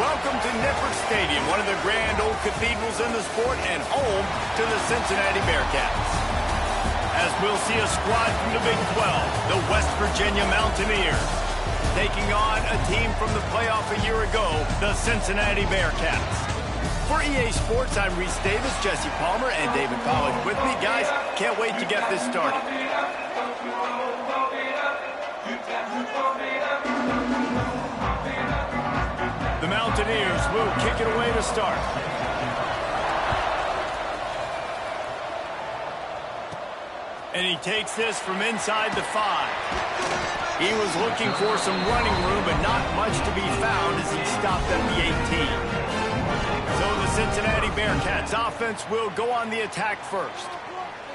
Welcome to Nippert Stadium, one of the grand old cathedrals in the sport and home to the Cincinnati Bearcats. As we'll see a squad from the Big 12, the West Virginia Mountaineers, taking on a team from the playoff a year ago, the Cincinnati Bearcats. For EA Sports, I'm Reese Davis, Jesse Palmer, and David Powell with me. Guys, can't wait to get this started. The Mountaineers will kick it away to start. And he takes this from inside the 5. He was looking for some running room, but not much to be found as he stopped at the 18. So the Cincinnati Bearcats offense will go on the attack first.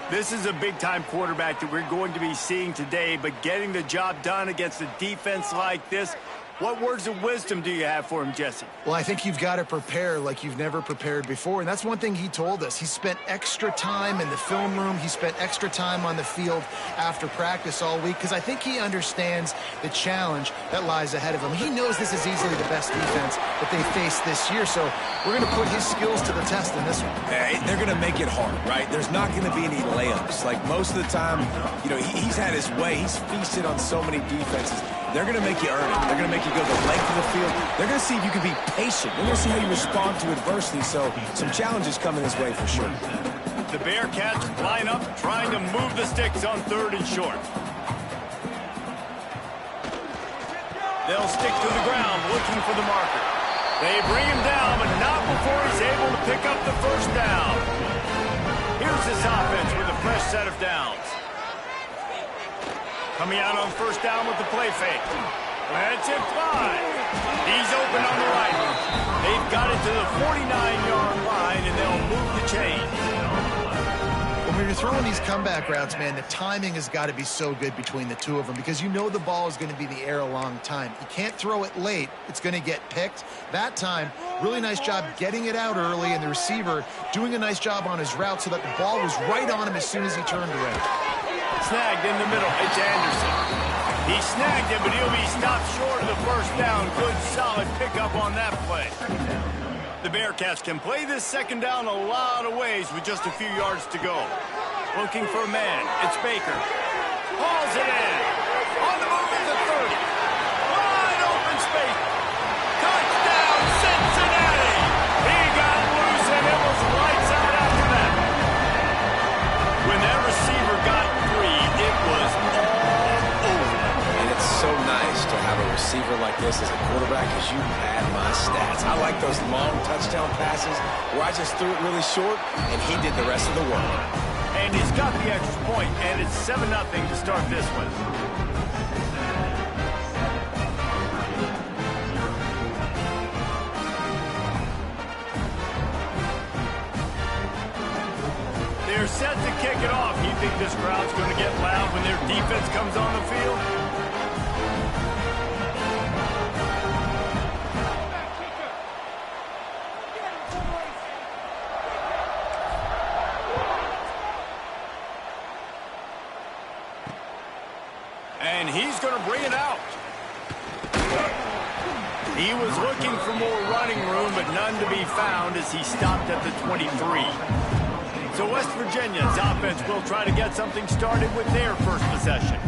This is a big-time quarterback that we're going to be seeing today, but getting the job done against a defense like this, what words of wisdom do you have for him, Jesse? Well, I think you've got to prepare like you've never prepared before, and that's one thing he told us. He spent extra time in the film room. He spent extra time on the field after practice all week because I think he understands the challenge that lies ahead of him. He knows this is easily the best defense that they faced this year, so we're going to put his skills to the test in this one. They're going to make it hard, right? There's not going to be any layups. Like most of the time, you know, he's had his way. He's feasted on so many defenses. They're going to make you earn it. They're going to make you go the length of the field. They're going to see if you can be patient. They're going to see how you respond to adversity. So some challenges coming his way for sure. The Bearcats line up, trying to move the sticks on 3rd and short. They'll stick to the ground, looking for the marker. They bring him down, but not before he's able to pick up the first down. Here's this offense with a fresh set of downs. Coming out on first down with the play fake. Let's it fly. He's open on the right. They've got it to the 49-yard line, and they'll move the chains. When you're throwing these comeback routes, man, the timing has got to be so good between the two of them because you know the ball is going to be in the air a long time. You can't throw it late. It's going to get picked. That time, really nice job getting it out early, and the receiver doing a nice job on his route so that the ball was right on him as soon as he turned around. Snagged in the middle. It's Anderson. He snagged it, but he'll be stopped short of the first down. Good, solid pickup on that play. The Bearcats can play this second down a lot of ways with just a few yards to go. Looking for a man. It's Baker. Hauls it in. On the move at the 30. Wide open space. Touchdown, Cincinnati. He got loose, and it was lights out after that. When that receiver got free, it was all over. And it's so nice to have a receiver like this as a quarterback because you had my stats. I like those long touchdown passes where I just threw it really short, and he did the rest of the work. And he's got the extra point, and it's 7-0 to start this one. They're set to kick it off. You think this crowd's going to get loud when their defense comes on the field? And he's going to bring it out. He was looking for more running room, but none to be found as he stopped at the 23. So West Virginia's offense will try to get something started with their first possession.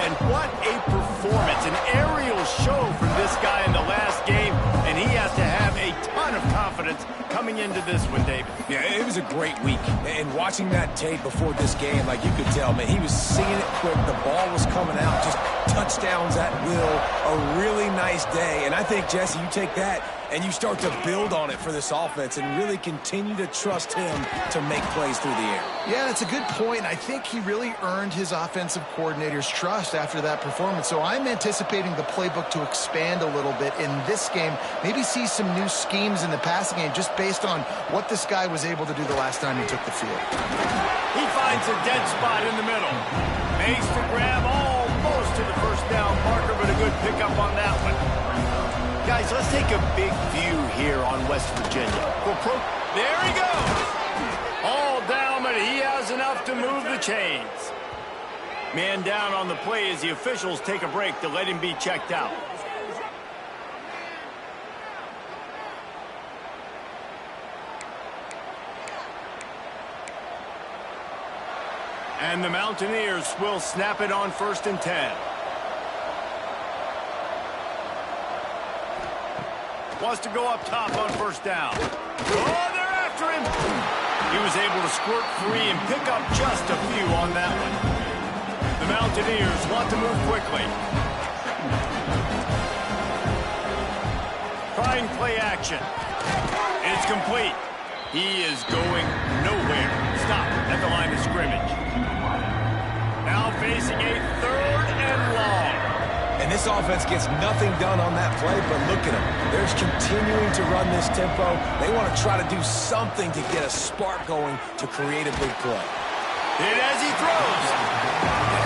And what a performance, an aerial show from this guy in the last game, and he has to have a ton of confidence coming into this one, David. Yeah, it was a great week. And watching that tape before this game, like you could tell, man, he was seeing it quick. The ball was coming out, just touchdowns at will. A really nice day. And I think, Jesse, you take that and you start to build on it for this offense and really continue to trust him to make plays through the air. Yeah, that's a good point. I think he really earned his offensive coordinator's trust after that performance. So I'm anticipating the playbook to expand a little bit in this game. Maybe see some new schemes in the passing game just based on what this guy was able to do the last time he took the field. He finds a dead spot in the middle. Makes the grab almost to the first down marker, but a good pickup on that one. Guys, let's take a big view here on West Virginia. There he goes. All down, but he has enough to move the chains. Man down on the play as the officials take a break to let him be checked out. And the Mountaineers will snap it on 1st and 10. Wants to go up top on 1st down. Oh, they're after him. He was able to squirt free and pick up just a few on that one. The Mountaineers want to move quickly. Trying play action. It's complete. He is going nowhere. Stop at the line of scrimmage. Now facing a 3rd and long. And this offense gets nothing done on that play, but look at them. They're continuing to run this tempo. They want to try to do something to get a spark going to create a big play. Hit as he throws.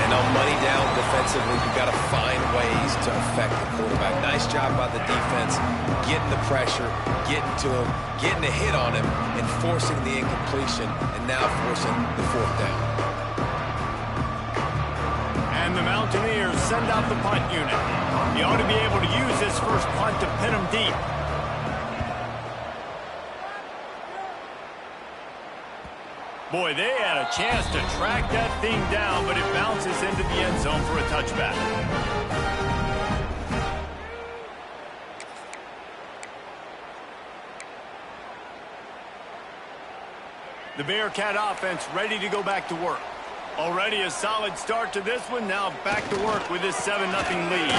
And on money down defensively, you've got to find ways to affect the quarterback. Nice job by the defense, getting the pressure, getting to him, getting a hit on him, and forcing the incompletion, and now forcing the 4th down. And the Mountaineers send out the punt unit. He ought to be able to use this first punt to pin him deep. Boy, they had a chance to track that thing down, but it bounces into the end zone for a touchback. The Bearcat offense ready to go back to work. Already a solid start to this one. Now back to work with this 7-0 lead.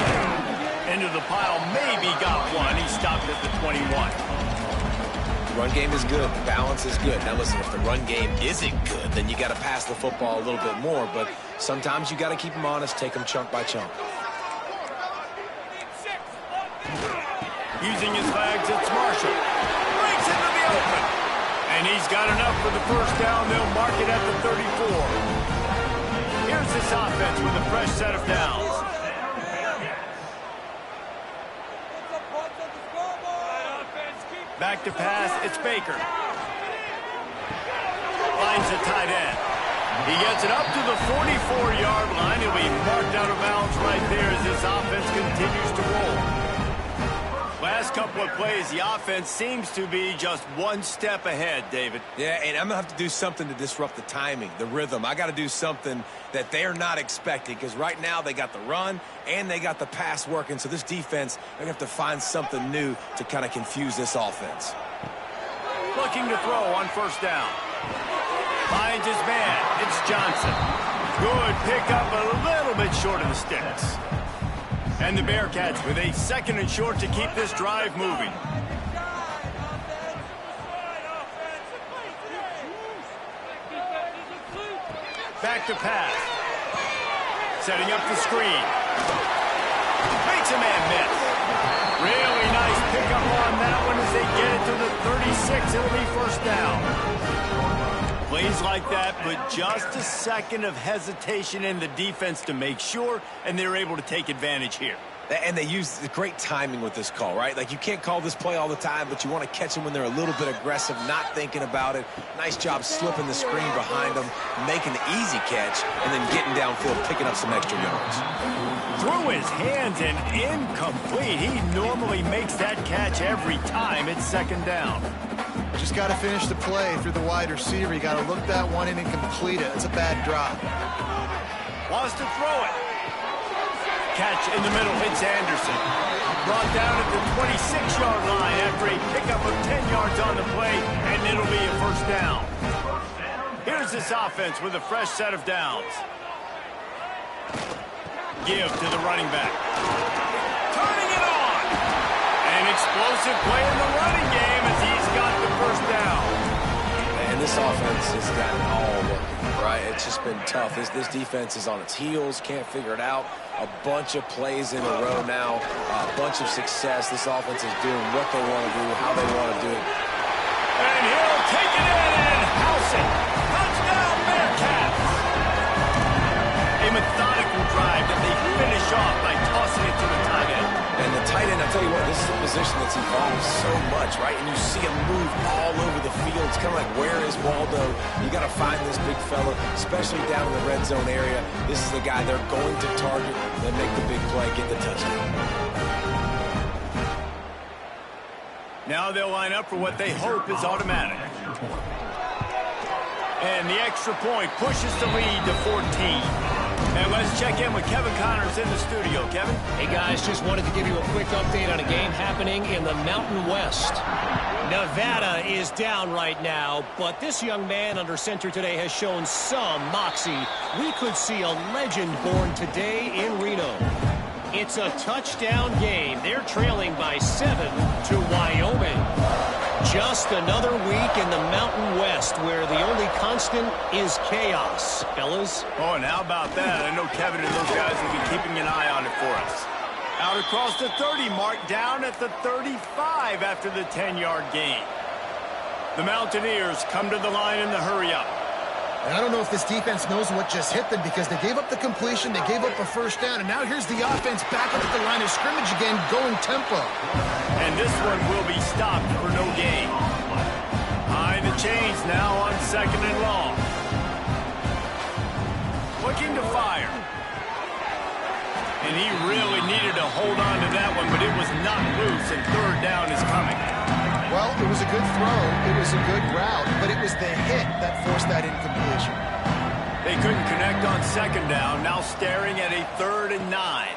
Into the pile, maybe got one. He stopped at the 21. Run game is good. The balance is good. Now listen, if the run game isn't good, then you got to pass the football a little bit more. But sometimes you got to keep them honest, take them chunk by chunk. Using his legs, it's Marshall. Breaks into the open. And he's got enough for the 1st down. They'll mark it at the 34. Here's this offense with a fresh set of downs. Back to pass, it's Baker. Finds the tight end. He gets it up to the 44-yard line. He'll be marked out of bounds right there as this offense continues to roll. Last couple of plays, the offense seems to be just one step ahead, David. Yeah, and I'm going to have to do something to disrupt the timing, the rhythm. I got to do something that they're not expecting, because right now they got the run and they got the pass working. So this defense, they're going to have to find something new to kind of confuse this offense. Looking to throw on 1st down. Finds his man. It's Johnson. Good pickup, a little bit short of the sticks. And the Bearcats with a 2nd and short to keep this drive moving. Back to pass. Setting up the screen. Makes a man miss. Really nice pickup on that one as they get it to the 36. It'll be 1st down. Plays like that, but just a second of hesitation in the defense to make sure, and they're able to take advantage here. And they use the great timing with this call, right? Like, you can't call this play all the time, but you want to catch them when they're a little bit aggressive, not thinking about it. Nice job slipping the screen behind them, making the easy catch, and then getting downfield, picking up some extra yards. Through his hands and incomplete. He normally makes that catch every time. It's 2nd down. Just got to finish the play through the wide receiver. You got to look that one in and complete it. It's a bad drop. Wants to throw it. Catch in the middle. It's Anderson. Brought down at the 26-yard line after a pickup of 10 yards on the play, and it'll be a 1st down. Here's this offense with a fresh set of downs. Give to the running back. Turning it on. An explosive play in the running game as he's got the 1st down. And this offense has got it all working, right? It's just been tough. This defense is on its heels, can't figure it out. A bunch of plays in a row now, a bunch of success. This offense is doing what they want to do, how they want to do it. And he'll take it in and house it. Touchdown, Bearcats. A methodical drive that they finish off by tossing it to the tight end. And the tight end, I'll tell you what, this is a position that's evolved so much, right? And you see him move all over the field. It's kind of like, where is Waldo? You got to find this big fella, especially down in the red zone area. This is the guy they're going to target, then make the big play, get the touchdown. Now they'll line up for what they hope is automatic. And and the extra point pushes the lead to 14. And let's check in with Kevin Connors in the studio. Kevin? Hey, guys, just wanted to give you a quick update on a game happening in the Mountain West. Nevada is down right now, but this young man under center today has shown some moxie. We could see a legend born today in Reno. It's a touchdown game. They're trailing by 7 to Wyoming. Just another week in the Mountain West where the only constant is chaos, fellas. Oh, and how about that? I know Kevin and those guys will be keeping an eye on it for us. Out across the 30 mark, down at the 35 after the 10-yard gain. The Mountaineers come to the line in the hurry-up. And I don't know if this defense knows what just hit them because they gave up the completion, they gave up a first down, and now here's the offense back up at the line of scrimmage again, going tempo. And this one will be stopped for no gain. Behind the chains now on 2nd and long. Looking to fire. And he really needed to hold on to that one, but it was not loose, and 3rd down is coming. Well, it was a good throw, it was a good route, but it was the hit that forced that incompletion. They couldn't connect on 2nd down, now staring at a 3rd and 9.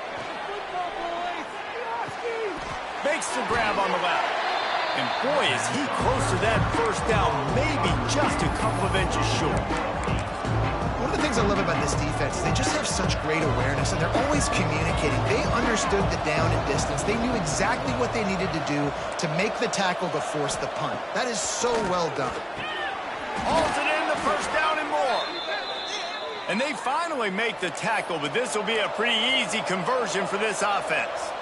Makes the grab on the left. And boy, is he close to that first down, maybe just a couple of inches short. One of the things I love about this defense is they just have such great awareness, and they're always communicating. They understood the down and distance. They knew exactly what they needed to do to make the tackle to force the punt. That is so well done. Hauls it in, the first down and more. And they finally make the tackle, but this will be a pretty easy conversion for this offense.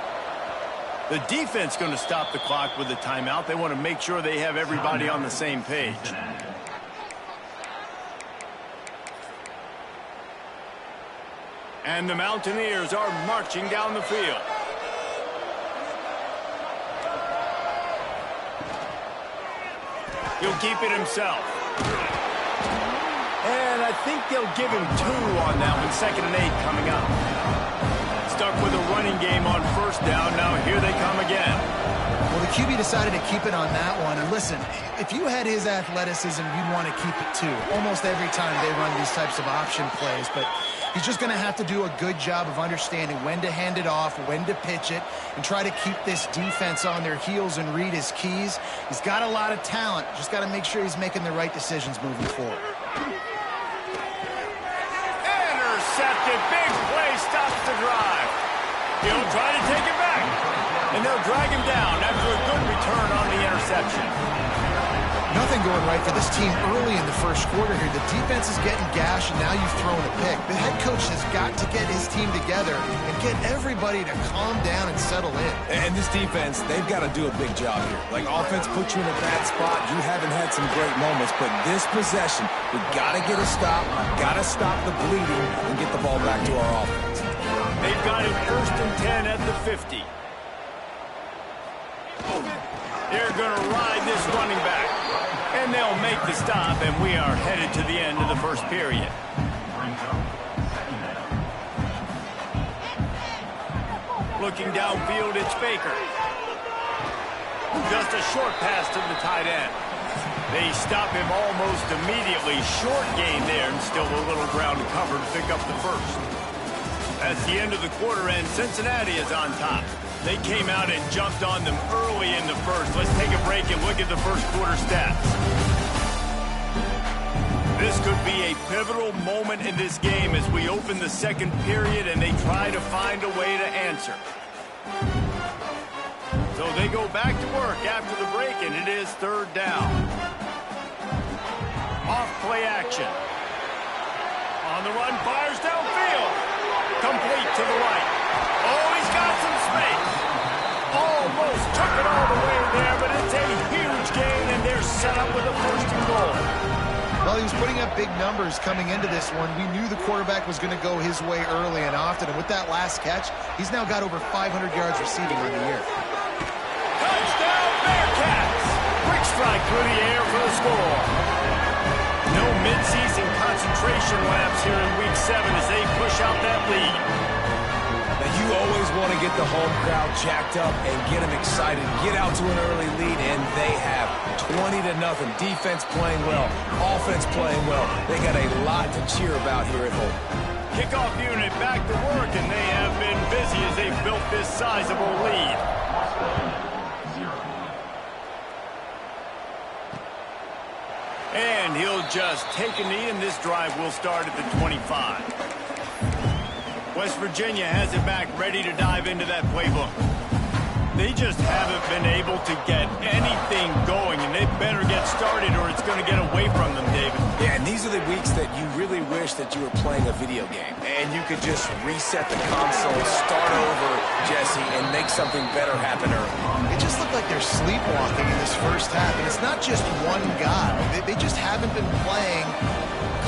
The defense going to stop the clock with a timeout. They want to make sure they have everybody on the same page. And the Mountaineers are marching down the field. He'll keep it himself. And I think they'll give him 2 on that one. 2nd and 8 coming up. Stuck with a running game on 1st down. Now here they come again. Well, the QB decided to keep it on that one. And listen, if you had his athleticism, you'd want to keep it too. Almost every time they run these types of option plays. But he's just going to have to do a good job of understanding when to hand it off, when to pitch it, and try to keep this defense on their heels and read his keys. He's got a lot of talent. Just got to make sure he's making the right decisions moving forward. Intercepted. Big play stops the drive. He'll try to take it back. And they'll drag him down after a good return on the interception. Nothing going right for this team early in the first quarter here. The defense is getting gashed, and now you've thrown a pick. The head coach has got to get his team together and get everybody to calm down and settle in. And this defense, they've got to do a big job here. Like, offense puts you in a bad spot. You haven't had some great moments, but this possession, we got to get a stop, got to stop the bleeding, and get the ball back to our offense. They've got it 1st and 10 at the 50. They're going to ride this running back. And they'll make the stop, and we are headed to the end of the first period. Looking downfield, it's Baker. Just a short pass to the tight end. They stop him almost immediately. Short gain there, and still a little ground to cover to pick up the first. That's the end of the quarter, and Cincinnati is on top. They came out and jumped on them early in the first. Let's take a break and look at the first quarter stats. This could be a pivotal moment in this game as we open the second period and they try to find a way to answer. So they go back to work after the break, and it is 3rd down. Off play action. On the run, fires downfield. Complete to the right. Oh, he's got some space. Almost took it all the way there, but it's a huge gain, and they're set up with a 1st and goal. Well, he was putting up big numbers coming into this one. We knew the quarterback was going to go his way early and often, and with that last catch, he's now got over 500 yards receiving on the year. Touchdown, Bearcats! Quick strike through the air for the score. No midseason concentration laps here in Week 7 as they push out that lead. Now, you You always want to get the home crowd jacked up and get them excited, get out to an early lead, and they have 20-0. Defense playing well, offense playing well. They got a lot to cheer about here at home. Kickoff unit back to work, and they have been busy as they've built this sizable lead. And he'll just take a knee, and this drive will start at the 25. West Virginia has it back, ready to dive into that playbook. They just haven't been able to get anything going, and they better get started or it's going to get away from them, David. Yeah, and these are the weeks that you really wish that you were playing a video game, and you could just reset the console, start over, Jesse, and make something better happen early. It just looked like they're sleepwalking in this first half, and it's not just one guy. They just haven't been playing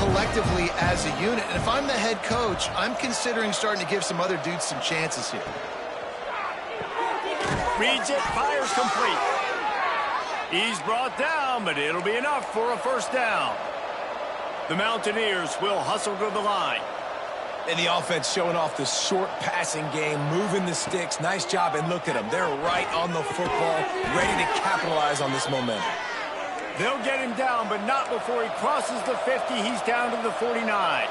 collectively as a unit. And if I'm the head coach, I'm considering starting to give some other dudes some chances here. Reads it, fires complete. He's brought down, but it'll be enough for a first down. The Mountaineers will hustle to the line. And the offense showing off the short passing game, moving the sticks. Nice job, and look at them. They're right on the football, ready to capitalize on this momentum. They'll get him down, but not before he crosses the 50. He's down to the 49.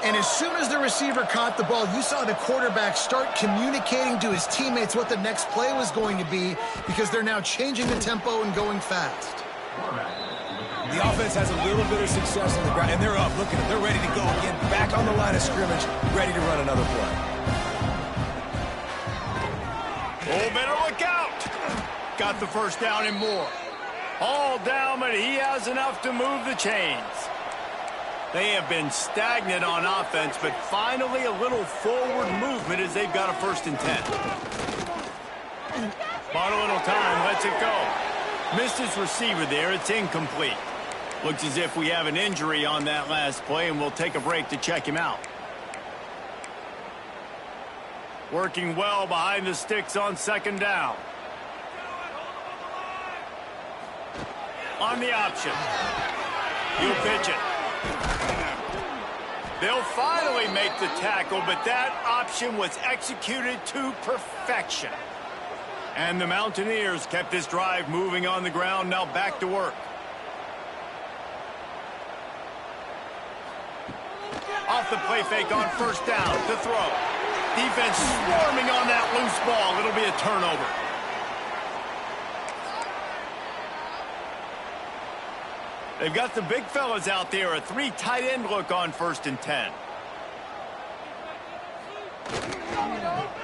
And as soon as the receiver caught the ball, you saw the quarterback start communicating to his teammates what the next play was going to be, because they're now changing the tempo and going fast. The offense has a little bit of success on the ground, and they're up. Look at them. They're ready to go again, back on the line of scrimmage, ready to run another play. Oh, better look out. Got the first down and more. All down, but he has enough to move the chains. They have been stagnant on offense, but finally a little forward movement as they've got a 1st and 10. Bought a little time, lets it go. Missed his receiver there, it's incomplete. Looks as if we have an injury on that last play, and we'll take a break to check him out. Working well behind the sticks on 2nd down. On the option. He'll pitch it. They'll finally make the tackle, but that option was executed to perfection. And the Mountaineers kept this drive moving on the ground, now back to work. Off the play fake on 1st down to throw. Defense swarming on that loose ball. It'll be a turnover. They've got the big fellas out there. A 3 tight end look on 1st and 10.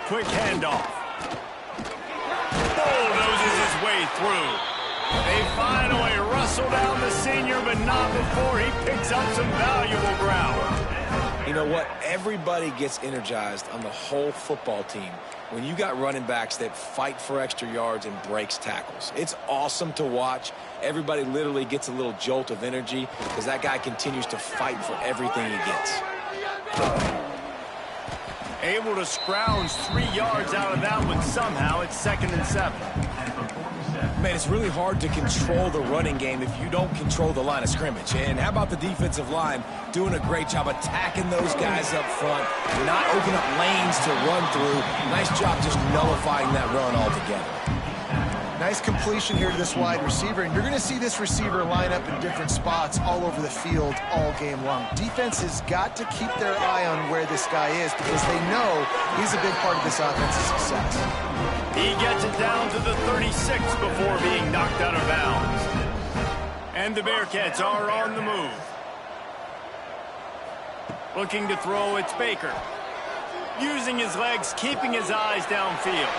Quick handoff. Bulldozes his way through. They finally wrestle down the senior, but not before he picks up some valuable ground. You know what? Everybody gets energized on the whole football team when you got running backs that fight for extra yards and breaks tackles. It's awesome to watch. Everybody literally gets a little jolt of energy because that guy continues to fight for everything he gets. Able to scrounge 3 yards out of that one somehow. It's 2nd and 7. Man, it's really hard to control the running game if you don't control the line of scrimmage. And how about the defensive line doing a great job attacking those guys up front, not opening up lanes to run through. Nice job just nullifying that run altogether. Nice completion here to this wide receiver, and you're going to see this receiver line up in different spots all over the field all game long. Defense has got to keep their eye on where this guy is because they know he's a big part of this offense's success. He gets it down to the 36 before being knocked out of bounds. And the Bearcats are on the move. Looking to throw, it's Baker. Using his legs, keeping his eyes downfield.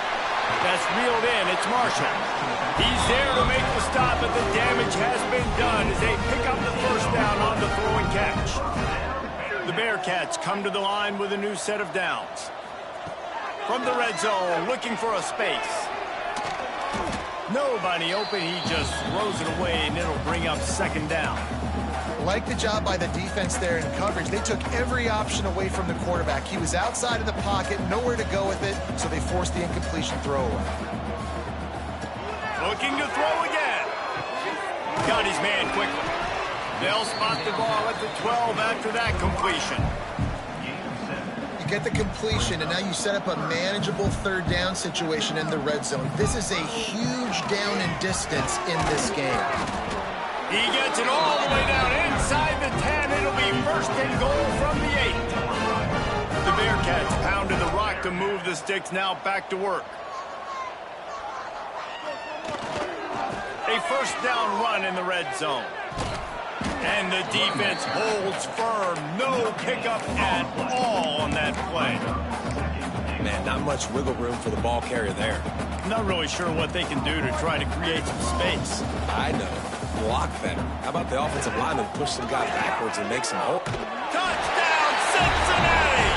That's reeled in, it's Marshall. He's there to make the stop, but the damage has been done as they pick up the 1st down on the throw and catch. The Bearcats come to the line with a new set of downs. From the red zone, looking for a space. Nobody open, he just throws it away, and it'll bring up 2nd down. Like the job by the defense there in coverage. They took every option away from the quarterback. He was outside of the pocket, nowhere to go with it, so they forced the incompletion throwaway. Looking to throw again. Got his man quickly. They'll spot the ball at the 12 after that completion. You get the completion, and now you set up a manageable third down situation in the red zone. This is a huge down in distance in this game. He gets it all the way down inside the 10. It'll be first and goal from the 8. The Bearcats pounded the rock to move the sticks, now back to work. A first down run in the red zone. And the defense holds firm. No pickup at all on that play. Man, not much wiggle room for the ball carrier there. Not really sure what they can do to try to create some space. I know. Block better. How about the offensive lineman push some guy backwards and make some hole? Touchdown, Cincinnati!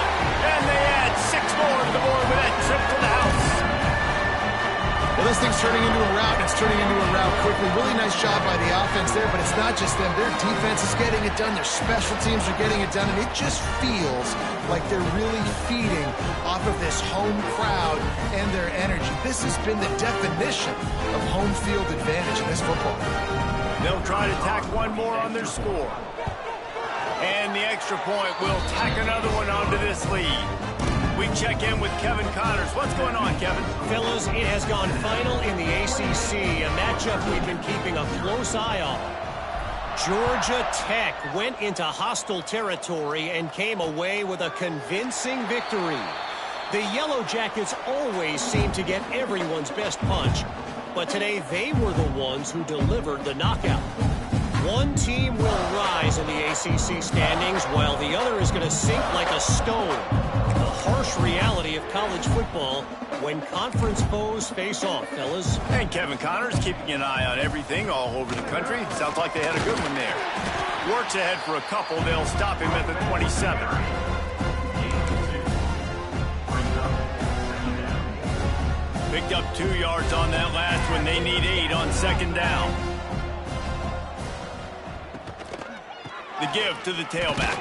And they add 6 more to the board with that trip to the house. Well, this thing's turning into a rout, and it's turning into a rout quickly. Really nice job by the offense there, but it's not just them. Their defense is getting it done. Their special teams are getting it done, and it just feels like they're really feeding off of this home crowd and their energy. This has been the definition of home field advantage in this football. They'll try to tack one more on their score. And the extra point will tack another one onto this lead. We check in with Kevin Connors. What's going on, Kevin? Fellas, it has gone final in the ACC, a matchup we've been keeping a close eye on. Georgia Tech went into hostile territory and came away with a convincing victory. The Yellow Jackets always seem to get everyone's best punch, but today they were the ones who delivered the knockout. One team will rise in the ACC standings while the other is going to sink like a stone. The harsh reality of college football when conference foes face off, fellas. And Kevin Connors keeping an eye on everything all over the country. Sounds like they had a good one there. Works ahead for a couple. They'll stop him at the 27. Picked up 2 yards on that last one. They need 8 on second down. The give to the tailback.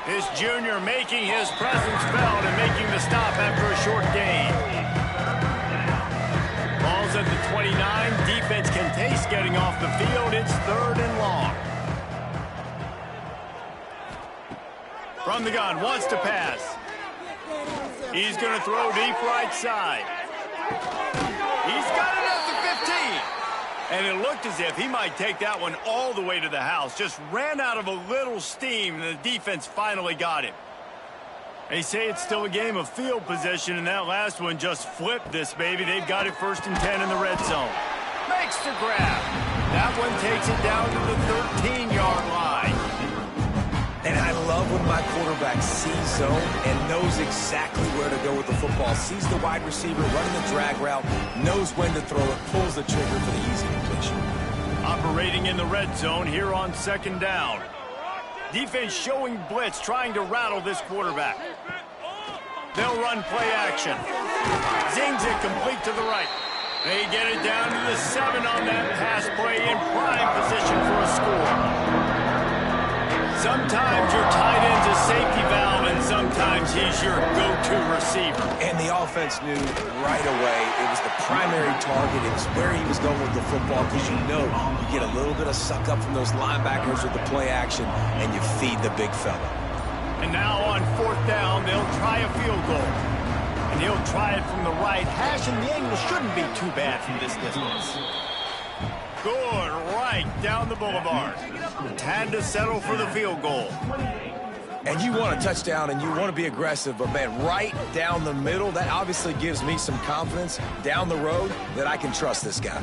This junior making his presence felt and making the stop after a short gain. Ball's at the 29. Defense can taste getting off the field. It's 3rd and long. From the gun, wants to pass. He's going to throw deep right side. He's got it at the 15. And it looked as if he might take that one all the way to the house. Just ran out of a little steam, and the defense finally got him. They say it's still a game of field position, and that last one just flipped this baby. They've got it 1st and 10 in the red zone. Makes the grab. That one takes it down to the 13-yard line. And I love when my quarterback sees zone and knows exactly where to go with the football. Sees the wide receiver running the drag route, knows when to throw it, pulls the trigger for the easy completion. Operating in the red zone here on second down. Defense showing blitz, trying to rattle this quarterback. They'll run play action. Zings it complete to the right. They get it down to the 7 on that pass play in prime position for a score. Sometimes your tight end's a safety valve, and sometimes he's your go-to receiver. And the offense knew right away it was the primary target. It was where he was going with the football, because you know you get a little bit of suck up from those linebackers with the play action, and you feed the big fella. And now on 4th down, they'll try a field goal. And he'll try it from the right hash, and the angle shouldn't be too bad from this distance. Good, right down the boulevard. Had to settle for the field goal. And you want a touchdown and you want to be aggressive, but man, right down the middle, that obviously gives me some confidence down the road that I can trust this guy.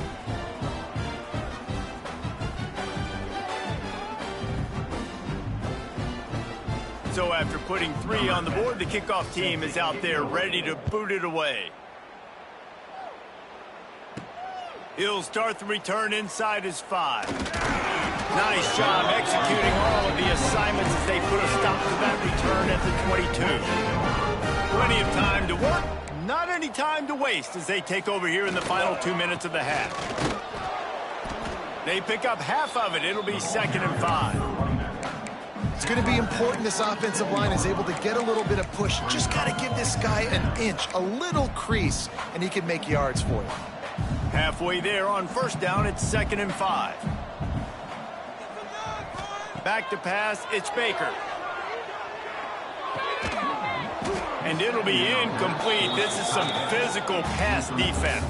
So after putting 3 on the board, the kickoff team is out there ready to boot it away. He'll start the return inside his 5. Nice job executing all of the assignments as they put a stop to that return at the 22. Plenty of time to work, not any time to waste as they take over here in the final 2 minutes of the half. They pick up half of it. It'll be 2nd and 5. It's going to be important this offensive line is able to get a little bit of push. Just got to give this guy an inch, a little crease, and he can make yards for you. Halfway there on 1st down, it's 2nd and 5. Back to pass, it's Baker. And it'll be incomplete. This is some physical pass defense.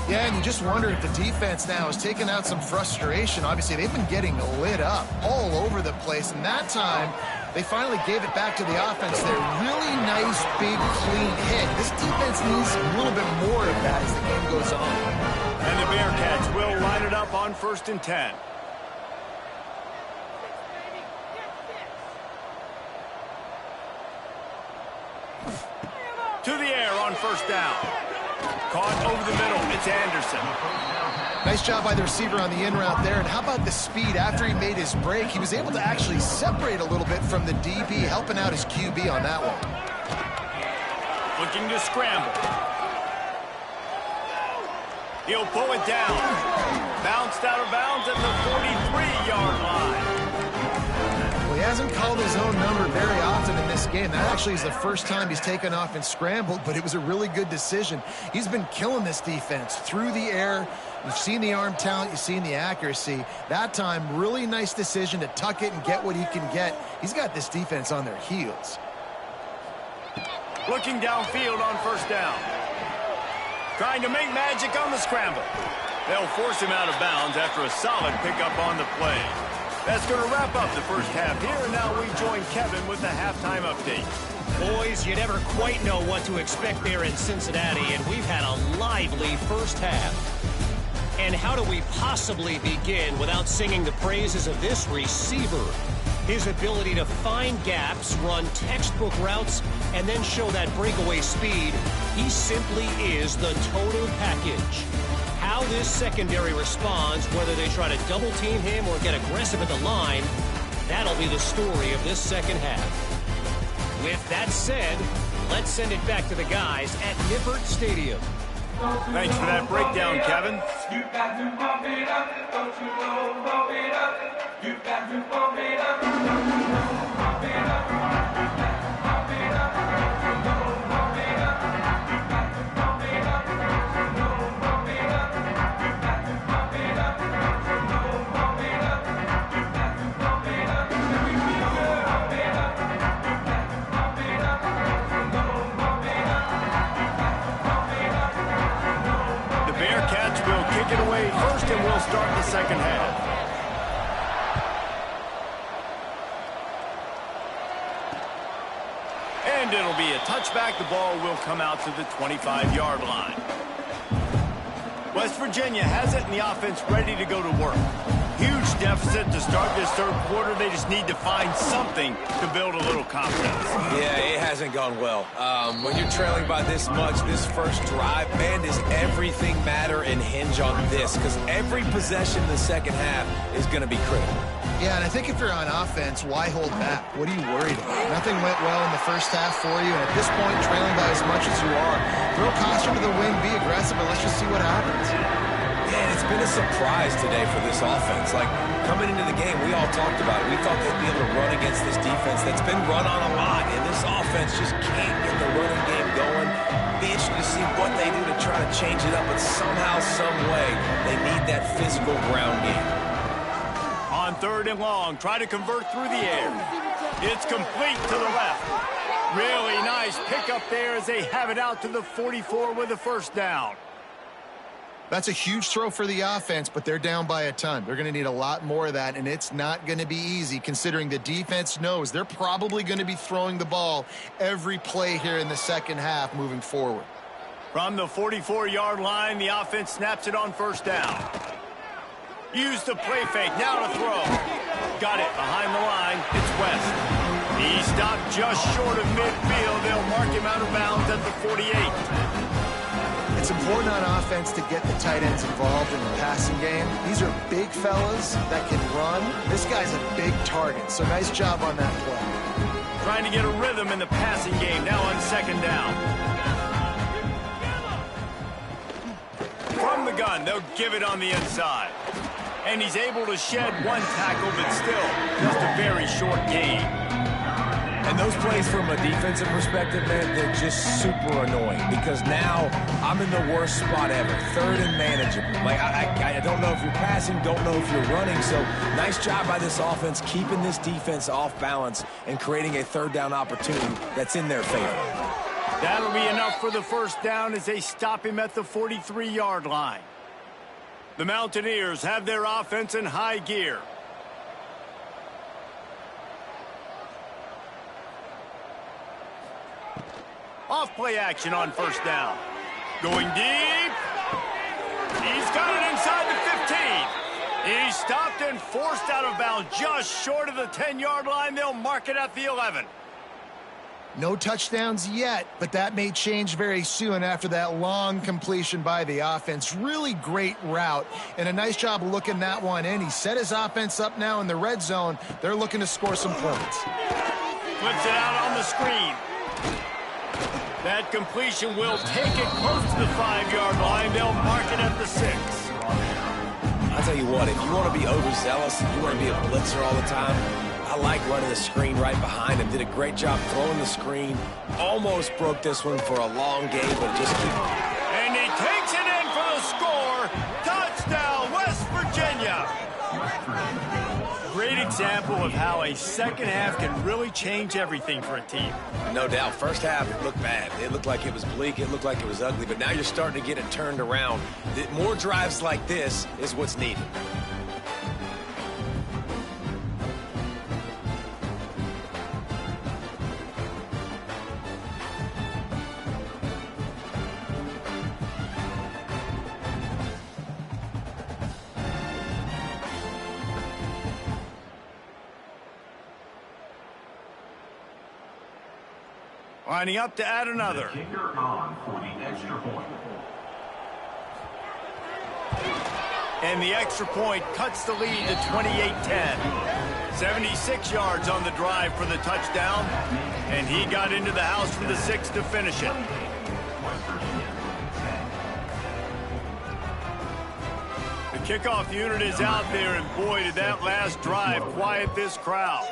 Yeah, and you just wonder if the defense now is taking out some frustration. Obviously, they've been getting lit up all over the place, and that time they finally gave it back to the offense there. Really nice, big, clean hit. This defense needs a little bit more of that as the game goes on. And the Bearcats will line it up on 1st and 10. To the air on 1st down. Caught over the middle. It's Anderson. Nice job by the receiver on the in route there. And how about the speed? After he made his break, he was able to actually separate a little bit from the DB, helping out his QB on that one. Looking to scramble. He'll pull it down. Bounced out of bounds at the 43-yard line. Well, he hasn't called his own number very often in this game. That actually is the first time he's taken off and scrambled, but it was a really good decision. He's been killing this defense through the air. You've seen the arm talent, you've seen the accuracy. That time, really nice decision to tuck it and get what he can get. He's got this defense on their heels. Looking downfield on 1st down. Trying to make magic on the scramble. They'll force him out of bounds after a solid pickup on the play. That's going to wrap up the first half here, and now we join Kevin with the halftime update. Boys, you never quite know what to expect there in Cincinnati, and we've had a lively first half. And how do we possibly begin without singing the praises of this receiver? His ability to find gaps, run textbook routes, and then show that breakaway speed. He simply is the total package. How this secondary responds, whether they try to double team him or get aggressive at the line, that'll be the story of this second half. With that said, let's send it back to the guys at Nippert Stadium. Thanks for that breakdown, Kevin. You got to pump it up, don't you know, pump it up. You got to pump it up, don't you know, pump it up. You got to pump it up, don't you know, pump it up. You got to pump it up, don't you know, pump it up. You got to pump it up, don't you know, pump it up. You got to pump it up, pump it up. You got to pump it up, don't you know, pump it up. The Bearcats will kick it away first, and we'll start the second half. And it'll be a touchback. The ball will come out to the 25-yard line. West Virginia has it, and the offense ready to go to work. Huge deficit to start this third quarter. They just need to find something to build a little confidence. Yeah, it hasn't gone well. When you're trailing by this much, this first drive, man, does everything matter and hinge on this? Because every possession in the second half is going to be critical. Yeah, and I think if you're on offense, why hold back? What are you worried about? Nothing went well in the first half for you, and at this point, trailing by as much as you are, throw caution to the wind, be aggressive, and let's just see what happens. Man, it's been a surprise today for this offense. Like, coming into the game, we all talked about it. We thought they'd be able to run against this defense that's been run on a lot, and this offense just can't get the running game going. Be interesting to see what they do to try to change it up, but somehow, some way, they need that physical ground game. On 3rd and long, try to convert through the air. It's complete to the left. Really nice pickup there as they have it out to the 44 with a first down. That's a huge throw for the offense, but they're down by a ton. They're going to need a lot more of that, and it's not going to be easy considering the defense knows they're probably going to be throwing the ball every play here in the second half moving forward. From the 44-yard line, the offense snaps it on first down. Use the play fake, now to throw. Got it behind the line, it's West. He stopped just short of midfield. They'll mark him out of bounds at the 48. It's important on offense to get the tight ends involved in the passing game. These are big fellas that can run. This guy's a big target, so nice job on that play. Trying to get a rhythm in the passing game, now on second down. From the gun, they'll give it on the inside. And he's able to shed one tackle, but still just a very short gain. And those plays from a defensive perspective, man, they're just super annoying because now I'm in the worst spot ever, third and manageable. Like, I don't know if you're passing, don't know if you're running, so nice job by this offense keeping this defense off balance and creating a third down opportunity that's in their favor. That'll be enough for the first down as they stop him at the 43-yard line. The Mountaineers have their offense in high gear. Off play action on first down. Going deep. He's got it inside the 15. He's stopped and forced out of bounds just short of the 10-yard line. They'll mark it at the 11. No touchdowns yet, but that may change very soon after that long completion by the offense. Really great route, and a nice job looking that one in. He set his offense up now in the red zone. They're looking to score some points. Flips it out on the screen. That completion will take it close to the 5-yard line. They'll mark it at the 6. I'll tell you what, if you want to be overzealous, if you want to be a blitzer all the time, I like running the screen right behind him. Did a great job throwing the screen. Almost broke this one for a long game, but just keep... And he takes it in for the score. Touchdown, West Virginia. Great example of how a second half can really change everything for a team. No doubt. First half, it looked bad. It looked like it was bleak. It looked like it was ugly. But now you're starting to get it turned around. More drives like this is what's needed. Lining up to add another. Kicker on for the extra point. And the extra point cuts the lead to 28-10. 76 yards on the drive for the touchdown. And he got into the house for the 6 to finish it. The kickoff unit is out there, and boy, did that last drive quiet this crowd.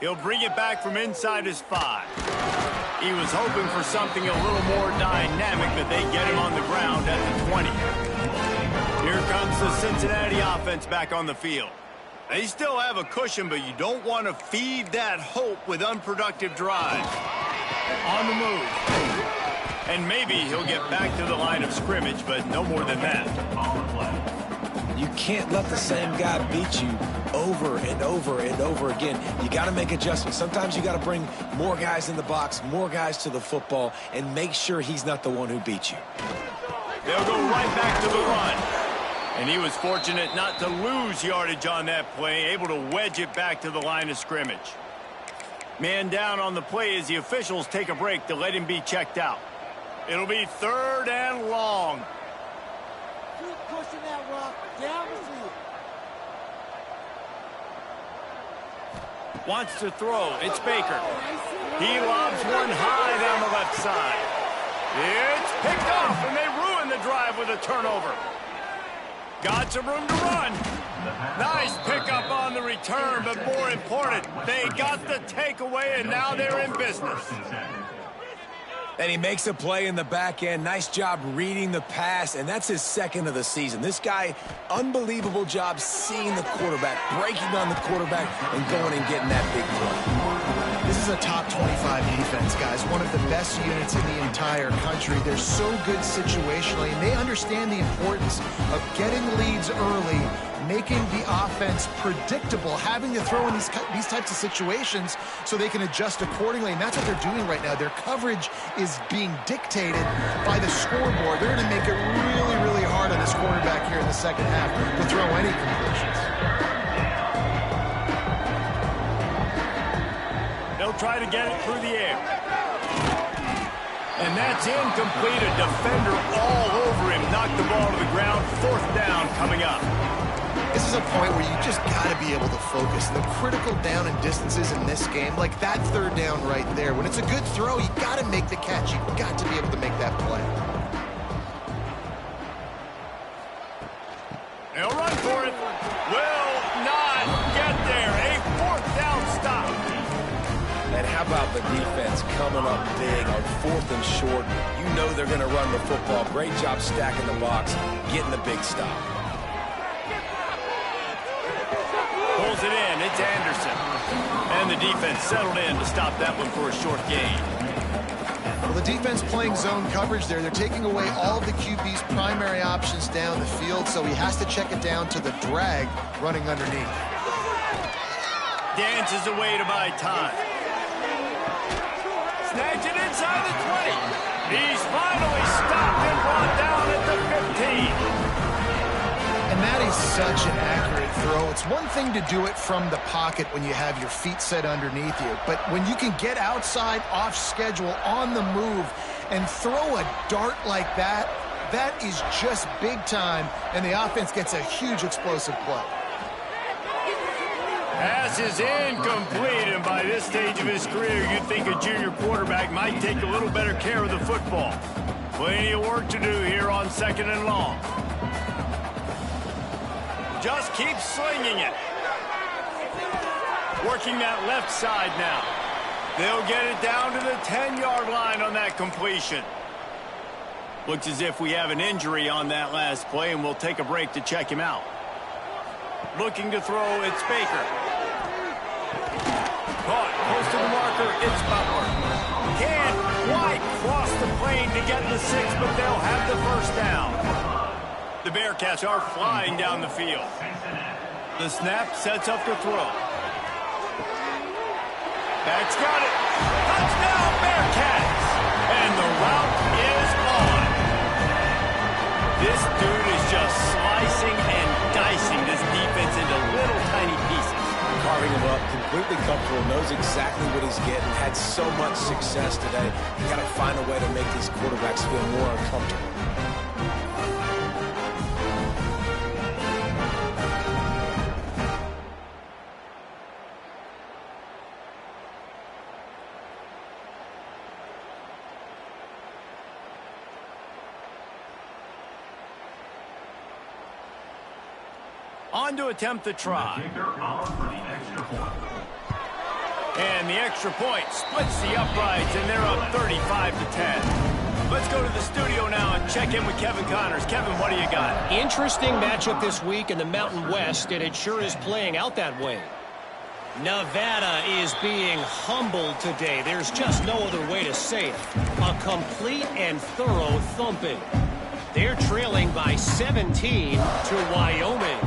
He'll bring it back from inside his 5. He was hoping for something a little more dynamic, but they get him on the ground at the 20. Here comes the Cincinnati offense back on the field. They still have a cushion, but you don't want to feed that hope with unproductive drives. On the move. And maybe he'll get back to the line of scrimmage, but no more than that. You can't let the same guy beat you over and over and over again. You got to make adjustments. Sometimes you got to bring more guys in the box, more guys to the football, and make sure he's not the one who beat you. They'll go right back to the run. And he was fortunate not to lose yardage on that play, able to wedge it back to the line of scrimmage. Man down on the play as the officials take a break to let him be checked out. It'll be 3rd and long. Keep pushing that rock down the field. Wants to throw. It's Baker. He lobs one high down the left side. It's picked off, and they ruin the drive with a turnover. Got some room to run. Nice pickup on the return, but more important, they got the takeaway, and now they're in business. And he makes a play in the back end. Nice job reading the pass, and that's his 2nd of the season. This guy, unbelievable job seeing the quarterback, breaking on the quarterback, and going and getting that big play. This is a top 25 defense, guys. One of the best units in the entire country. They're so good situationally, and they understand the importance of getting leads early, making the offense predictable, having to throw in these types of situations so they can adjust accordingly, and that's what they're doing right now. Their coverage is being dictated by the scoreboard. They're going to make it really, really hard on this quarterback here in the second half to throw any completions. They'll try to get it through the air. And that's incomplete. A defender all over him. Knocked the ball to the ground. 4th down coming up. This is a point where you just got to be able to focus. The critical down and distances in this game, like that 3rd down right there. When it's a good throw, you got to make the catch. You've got to be able to make that play. They'll run for it. Will not get there. A 4th about the defense coming up big on 4th and short. You know they're going to run the football. Great job stacking the box, getting the big stop. Pulls it in. It's Anderson. And the defense settled in to stop that one for a short gain. Well, the defense playing zone coverage there. They're taking away all of the QB's primary options down the field, so he has to check it down to the drag running underneath. Dances away to buy time. Snags it inside the 20. He's finally stopped and brought down at the 15. And that is such an accurate throw. It's one thing to do it from the pocket when you have your feet set underneath you, but when you can get outside, off schedule, on the move, and throw a dart like that, that is just big time, and the offense gets a huge explosive play. Pass is incomplete, and by this stage of his career, you'd think a junior quarterback might take a little better care of the football. Plenty of work to do here on 2nd and long. Just keeps slinging it. Working that left side now. They'll get it down to the 10-yard line on that completion. Looks as if we have an injury on that last play, and we'll take a break to check him out. Looking to throw, it's Baker. Caught, close to the marker, it's Butler. Can't quite cross the plane to get the 6, but they'll have the first down. The Bearcats are flying down the field. The snap sets up the throw. That's got it. Touchdown, Bearcats! And the route is on. This dude is just slicing and dicing this defense into little tiny pieces. Carving him up, completely comfortable, knows exactly what he's getting, had so much success today. You got to find a way to make these quarterbacks feel more uncomfortable. On to attempt the try. And the extra point splits the uprights, and they're up 35-10. Let's go to the studio now and check in with Kevin Connors. Kevin, what do you got? Interesting matchup this week in the Mountain West, and it sure is playing out that way. Nevada is being humbled today. There's just no other way to say it. A complete and thorough thumping. They're trailing by 17 to Wyoming.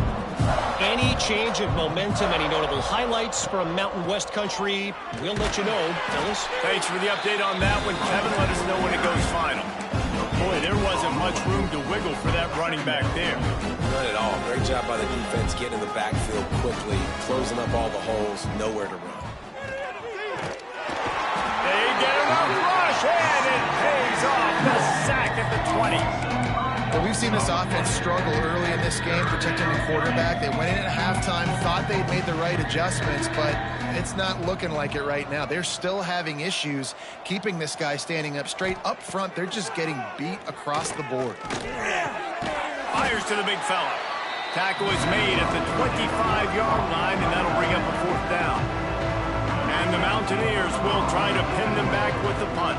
Any change of momentum, any notable highlights from Mountain West country, we'll let you know, fellas. Thanks for the update on that one, Kevin. Let us know when it goes final. Boy, there wasn't much room to wiggle for that running back there. Not at all. Great job by the defense getting in the backfield quickly, closing up all the holes, nowhere to run. They get enough rush, and it pays off. The sack at the 20. Well, we've seen this offense struggle early in this game, protecting the quarterback. They went in at halftime, thought they'd made the right adjustments, but it's not looking like it right now. They're still having issues keeping this guy standing up straight. Up front, they're just getting beat across the board. Fires to the big fella. Tackle is made at the 25-yard line, and that'll bring up a 4th down. And the Mountaineers will try to pin them back with the punt.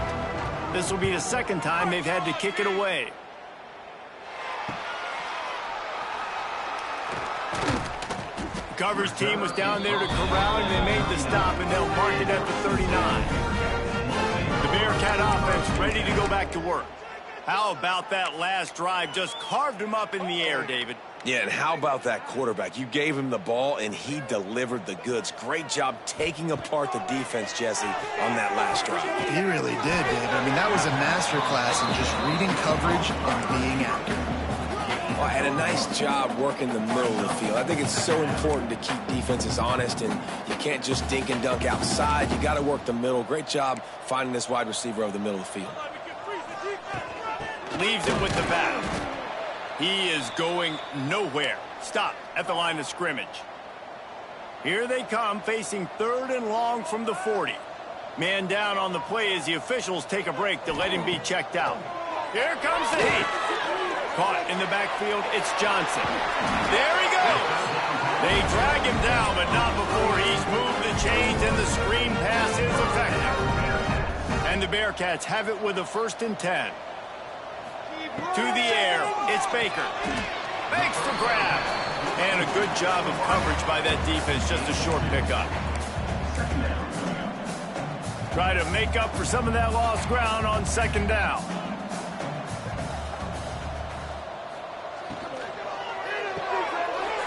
This will be the 2nd time they've had to kick it away. Cover's team was down there to corral him. They made the stop, and they'll mark it at the 39. The Bearcat offense ready to go back to work. How about that last drive? Just carved him up in the air, David. Yeah, and how about that quarterback? You gave him the ball, and he delivered the goods. Great job taking apart the defense, Jesse, on that last drive. He really did, Dave. I mean, that was a masterclass in just reading coverage and being accurate. Well, and a nice job working the middle of the field. I think it's so important to keep defenses honest, and you can't just dink and dunk outside. You got to work the middle. Great job finding this wide receiver over the middle of the field. Leaves it with the back. He is going nowhere. Stop at the line of scrimmage. Here they come, facing 3rd and long from the 40. Man down on the play as the officials take a break to let him be checked out. Here comes the heat. Caught in the backfield, it's Johnson. There he goes. They drag him down, but not before he's moved the chains and the screen pass is effective. And the Bearcats have it with a 1st and 10. To the air, it's Baker. Makes the grab. And a good job of coverage by that defense, just a short pickup. Try to make up for some of that lost ground on 2nd down.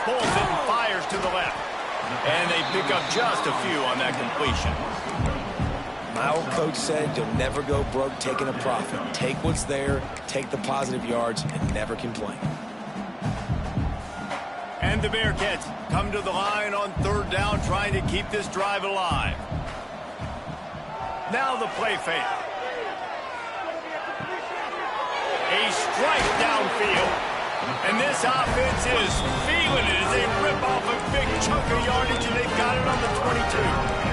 Pulls it and fires to the left. And they pick up just a few on that completion. My old coach said you'll never go broke taking a profit. Take what's there, take the positive yards, and never complain. And the Bearcats come to the line on 3rd down, trying to keep this drive alive. Now the play fake. A strike downfield. And this offense is feeling it as they rip off a big chunk of yardage, and they've got it on the 22.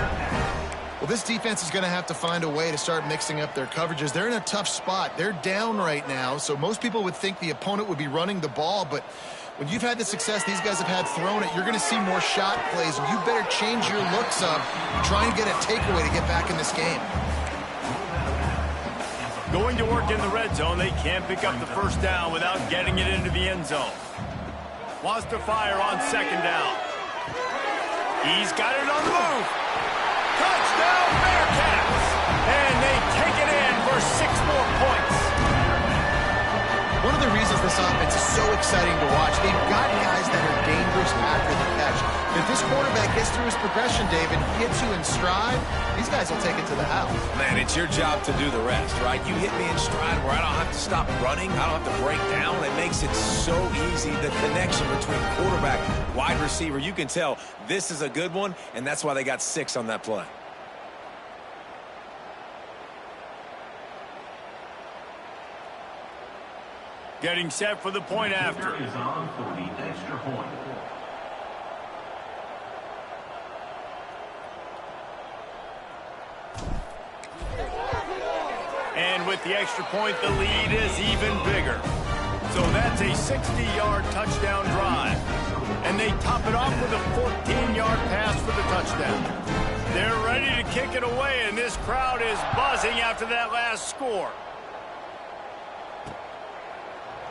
Well, this defense is going to have to find a way to start mixing up their coverages. They're in a tough spot. They're down right now, so most people would think the opponent would be running the ball, but when you've had the success these guys have had throwing it, you're going to see more shot plays, and you better change your looks up, try and get a takeaway to get back in this game. Going to work in the red zone, they can't pick up the 1st down without getting it into the end zone. Wants to fire on 2nd down. He's got it on the move. Touchdown, Bearcats! And they take it in for 6 more points. One of the reasons this offense is so exciting to watch, they've got guys that are dangerous after the catch. If this quarterback gets through his progression, David, hits you in stride, these guys will take it to the house. Man, it's your job to do the rest, right? You hit me in stride where I don't have to stop running. I don't have to break down. It makes it so easy, the connection between quarterback, wide receiver. You can tell this is a good one, and that's why they got 6 on that play. Getting set for the point after. Is on for the extra point. And with the extra point, the lead is even bigger. So that's a 60-yard touchdown drive. And they top it off with a 14-yard pass for the touchdown. They're ready to kick it away, and this crowd is buzzing after that last score.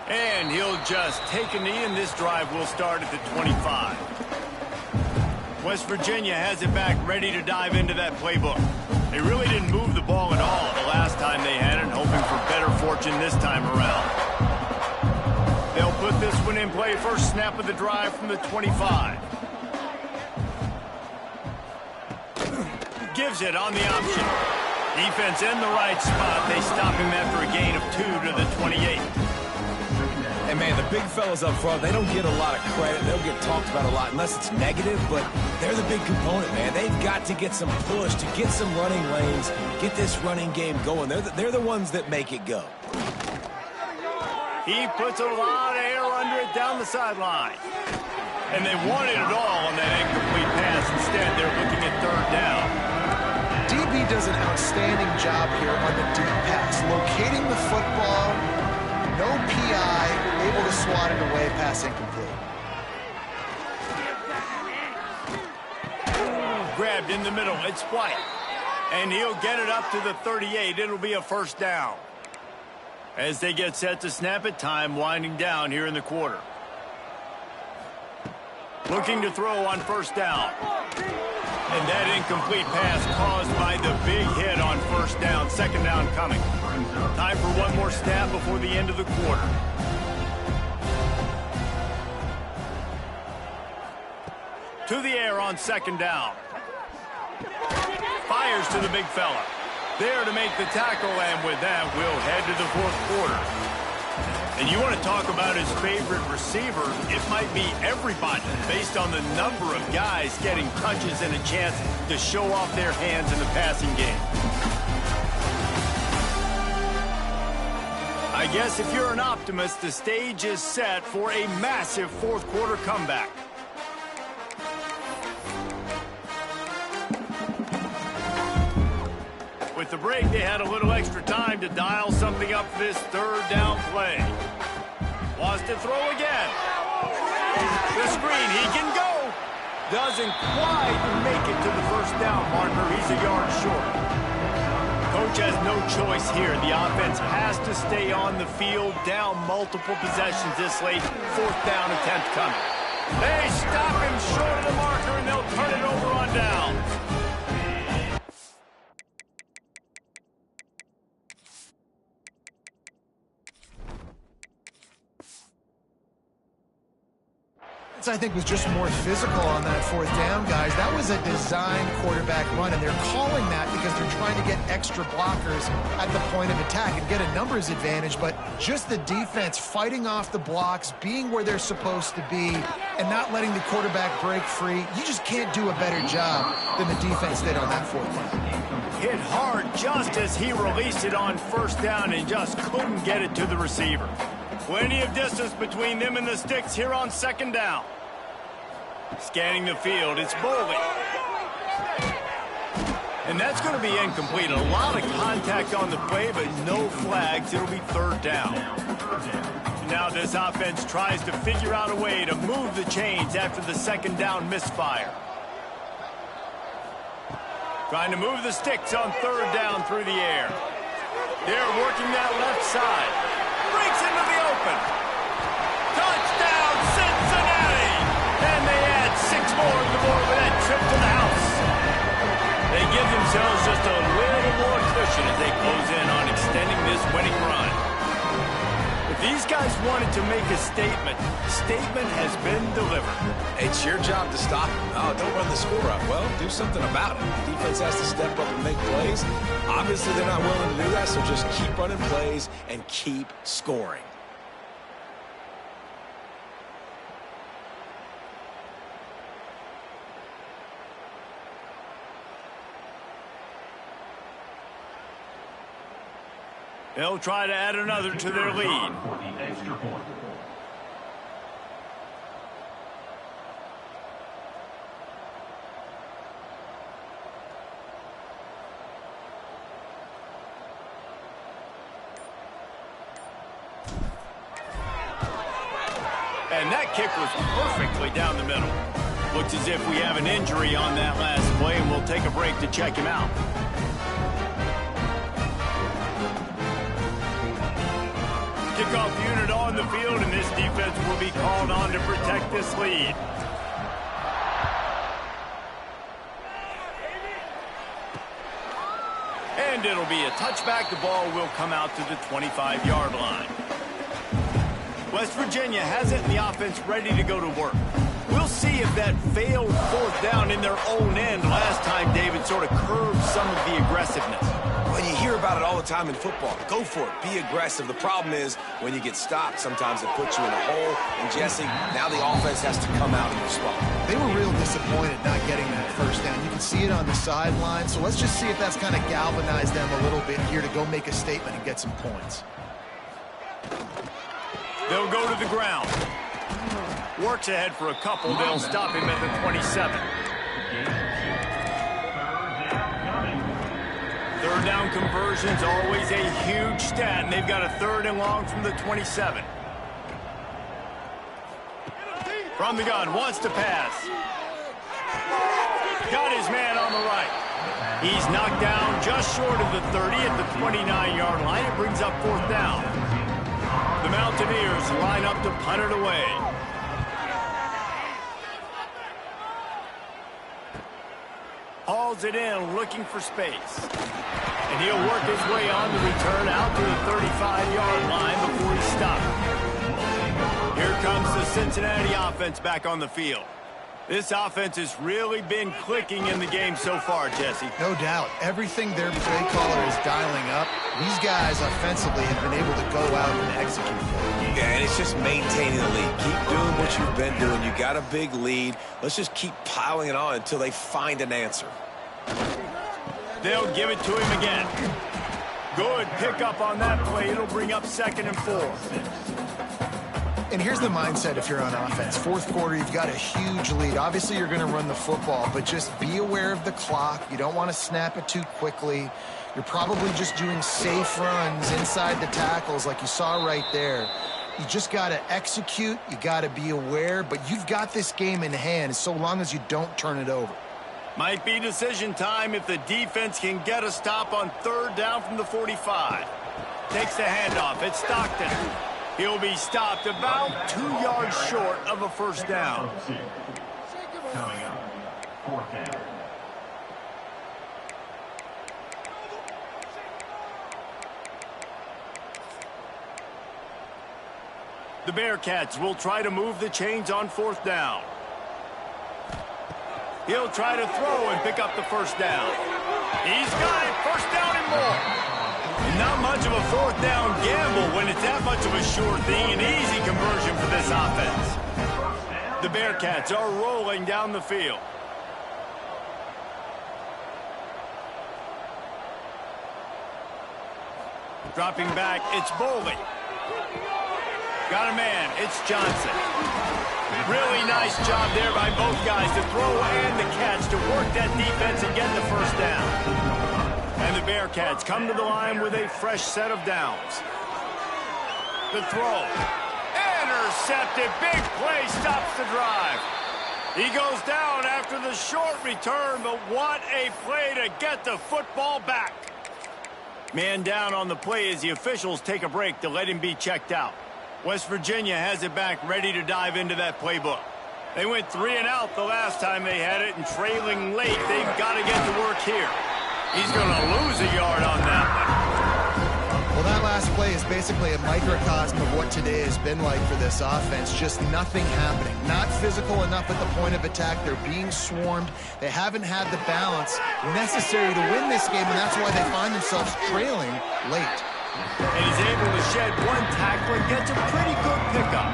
And he'll just take a knee, and this drive will start at the 25. West Virginia has it back, ready to dive into that playbook. They really didn't move the ball at all the last time they had it, hoping for better fortune this time around. They'll put this one in play, first snap of the drive from the 25. Gives it on the option. Defense in the right spot. They stop him after a gain of 2 to the 28. And, man, the big fellas up front, they don't get a lot of credit. They'll get talked about a lot unless it's negative, but they're the big component, man. They've got to get some push, to get some running lanes, get this running game going. They're the ones that make it go. He puts a lot of air under it down the sideline. And they wanted it all on that incomplete pass. Instead, they're looking at 3rd down. DB does an outstanding job here on the deep pass, locating the football, no PI, able to swat it away, pass incomplete. Grabbed in the middle, it's White. And he'll get it up to the 38. It'll be a 1st down. As they get set to snap it, time winding down here in the quarter. Looking to throw on 1st down. And that incomplete pass caused by the big hit on 1st down. 2nd down coming. Time for one more snap before the end of the quarter. To the air on 2nd down. Fires to the big fella. There to make the tackle, and with that, we'll head to the 4th quarter. And you want to talk about his favorite receiver, it might be everybody, based on the number of guys getting touches and a chance to show off their hands in the passing game. I guess if you're an optimist, the stage is set for a massive 4th quarter comeback. With the break, they had a little extra time to dial something up for this 3rd down play. Wants to throw again. The screen, he can go. Doesn't quite make it to the 1st down marker. He's a yard short. coach has no choice here. The offense has to stay on the field, down multiple possessions this late. 4th down attempt coming. They stop him short of the marker, and they'll turn it over on down. I think was just more physical on that 4th down, guys. That was a design quarterback run, and they're calling that because they're trying to get extra blockers at the point of attack and get a numbers advantage, but just the defense fighting off the blocks, being where they're supposed to be, and not letting the quarterback break free. You just can't do a better job than the defense did on that 4th down. Hit hard just as he released it on 1st down and just couldn't get it to the receiver. Plenty of distance between them and the sticks here on 2nd down. Scanning the field, it's Boley. And that's going to be incomplete. A lot of contact on the play, but no flags. It'll be 3rd down. Now this offense tries to figure out a way to move the chains after the 2nd down misfire. Trying to move the sticks on 3rd down through the air. They're working that left side. Breaks into the open. Touchdown, Cincinnati! And they add 6 more to the board with that trip to the house. They give themselves just a little more cushion as they close in on extending this winning run. If these guys wanted to make a statement has been delivered. It's your job to stop them. Oh, don't run the score up. Well, do something about it. The defense has to step up and make plays. Obviously, they're not willing to do that, so just keep running plays and keep scoring. They'll try to add another to their lead. And that kick was perfectly down the middle. Looks as if we have an injury on that last play, and we'll take a break to check him out. Kickoff unit on the field, and this defense will be called on to protect this lead. And it'll be a touchback. The ball will come out to the 25-yard line. West Virginia has it, and the offense ready to go to work. We'll see if that failed 4th down in their own end last time, David, sort of curbed some of the aggressiveness. Well, you hear about it all the time in football. Go for it. Be aggressive. The problem is when you get stopped, sometimes it puts you in a hole. And, Jesse, now the offense has to come out and respond. They were real disappointed not getting that 1st down. You can see it on the sideline. So let's just see if that's kind of galvanized them a little bit here to go make a statement and get some points. They'll go to the ground. Works ahead for a couple. They'll stop him at the 27. 3rd down conversions, always a huge stat, and they've got a 3rd and long from the 27. From the gun, wants to pass. Got his man on the right. He's knocked down just short of the 30 at the 29-yard line. It brings up 4th down. The Mountaineers line up to punt it away. Hauls it in, looking for space. And he'll work his way on the return out to the 35-yard line before he's stopped. Here comes the Cincinnati offense back on the field. This offense has really been clicking in the game so far, Jesse. No doubt. Everything their play caller is dialing up, these guys offensively have been able to go out and execute. Yeah, and it's just maintaining the lead. Keep doing what you've been doing. You got a big lead. Let's just keep piling it on until they find an answer. They'll give it to him again. Good pickup on that play. It'll bring up 2nd and 4. And here's the mindset if you're on offense. 4th quarter, you've got a huge lead. Obviously, you're going to run the football, but just be aware of the clock. You don't want to snap it too quickly. You're probably just doing safe runs inside the tackles like you saw right there. You just got to execute. You got to be aware, but you've got this game in hand so long as you don't turn it over. Might be decision time if the defense can get a stop on 3rd down from the 45. Takes the handoff. It's Stockton. He'll be stopped about 2 yards short of a 1st down. Coming up, 4th down. The Bearcats will try to move the chains on 4th down. He'll try to throw and pick up the 1st down. He's got it. 1st down and more. Not much of a 4th down gamble when it's that much of a sure thing. An easy conversion for this offense. The Bearcats are rolling down the field. Dropping back, it's Bowling. Got a man, it's Johnson. Really nice job there by both guys to throw and the catch to work that defense and get the 1st down. And the Bearcats come to the line with a fresh set of downs. The throw. Intercepted. Big play stops the drive. He goes down after the short return, but what a play to get the football back. Man down on the play as the officials take a break to let him be checked out. West Virginia has it back, ready to dive into that playbook. They went 3 and out the last time they had it, and trailing late, they've got to get to work here. He's going to lose a yard on that one. Well, that last play is basically a microcosm of what today has been like for this offense. Just nothing happening. Not physical enough at the point of attack. They're being swarmed. They haven't had the balance necessary to win this game, and that's why they find themselves trailing late. And he's able to shed one tackle and gets a pretty good pickup.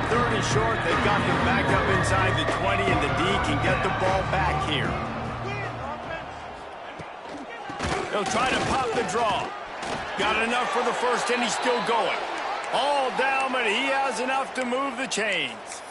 3rd and short, they've got him back up inside the 20, and the D can get the ball back here. They'll try to pop the draw. Got enough for the 1st, and he's still going. All down, but he has enough to move the chains.